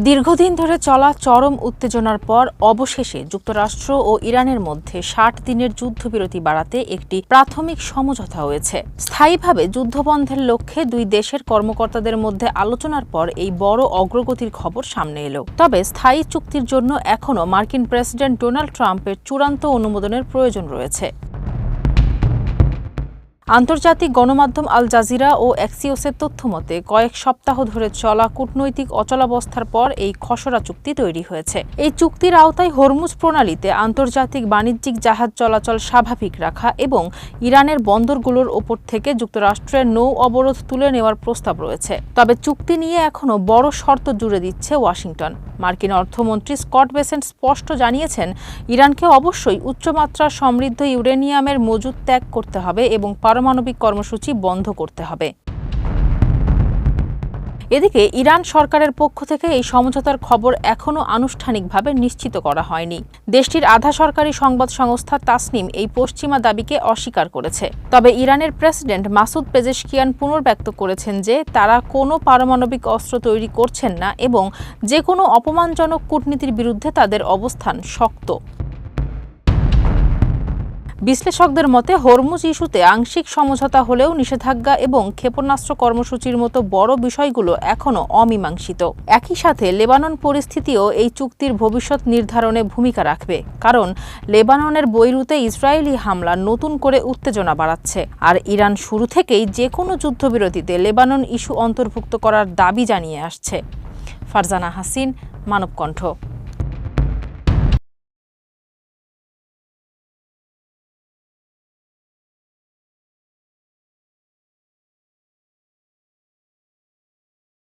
দীর্ঘদিন ধরে চলা চরম উত্তেজনার পর অবশেষে যুক্তরাষ্ট্র ও ইরানের মধ্যে ৬০ দিনের যুদ্ধবিরতি বাড়াতে একটি প্রাথমিক সমঝোতা হয়েছে। স্থায়ীভাবে যুদ্ধবন্ধের লক্ষ্যে দুই দেশের কর্মকর্তাদের মধ্যে আলোচনার পর এই বড় অগ্রগতির খবর সামনে এলো। তবে স্থায়ী চুক্তির জন্য এখনও মার্কিন প্রেসিডেন্ট ডোনাল্ড ট্রাম্পের চূড়ান্ত অনুমোদনের প্রয়োজন রয়েছে। আন্তর্জাতিক গণমাধ্যম আল জাজিরা ও এক্সিওসের তথ্যমতে কয়েক সপ্তাহ ধরে চলা কূটনৈতিক অচলাবস্থার পর এই খসড়া চুক্তি তৈরি হয়েছে। এই চুক্তির আওতায় হরমুজ প্রণালীতে আন্তর্জাতিক বাণিজ্যিক জাহাজ চলাচল স্বাভাবিক রাখা এবং ইরানের বন্দরগুলোর ওপর থেকে যুক্তরাষ্ট্রের নৌ অবরোধ তুলে নেওয়ার প্রস্তাব রয়েছে। তবে চুক্তি নিয়ে এখনও বড় শর্ত জুড়ে দিচ্ছে ওয়াশিংটন। মার্কিন অর্থমন্ত্রী স্কট বেসেন্ট স্পষ্ট জানিয়েছেন, ইরানকে অবশ্যই উচ্চমাত্রা সমৃদ্ধ ইউরেনিয়ামের মজুদ ত্যাগ করতে হবে এবং পারমাণবিক কর্মসূচি বন্ধ করতে হবে। এদিকে ইরান সরকারের পক্ষ থেকে এই সমঝোতার খবর এখনও আনুষ্ঠানিকভাবে নিশ্চিত করা হয়নি। দেশটির আধা সরকারি সংবাদ সংস্থা তাসনিম এই পশ্চিমা দাবিকে অস্বীকার করেছে। তবে ইরানের প্রেসিডেন্ট মাসুদ পেজেশকিয়ান পুনর্ব্যক্ত করেছেন যে তারা কোনো পারমাণবিক অস্ত্র তৈরি করছেন না এবং যে কোনো অপমানজনক কূটনীতির বিরুদ্ধে তাদের অবস্থান শক্ত। বিশ্লেষকদের মতে হরমুজ ইস্যুতে আংশিক সমঝোতা হলেও নিষেধাজ্ঞা এবং ক্ষেপণাস্ত্র কর্মসূচির মতো বড় বিষয়গুলো এখনও অমীমাংসিত। একই সাথে লেবানন পরিস্থিতিও এই চুক্তির ভবিষ্যৎ নির্ধারণে ভূমিকা রাখবে, কারণ লেবাননের বৈরুতে ইসরায়েলি হামলা নতুন করে উত্তেজনা বাড়াচ্ছে। আর ইরান শুরু থেকেই যে কোনো যুদ্ধবিরতিতে লেবানন ইস্যু অন্তর্ভুক্ত করার দাবি জানিয়ে আসছে। ফারজানা হাসিন, মানবকণ্ঠ।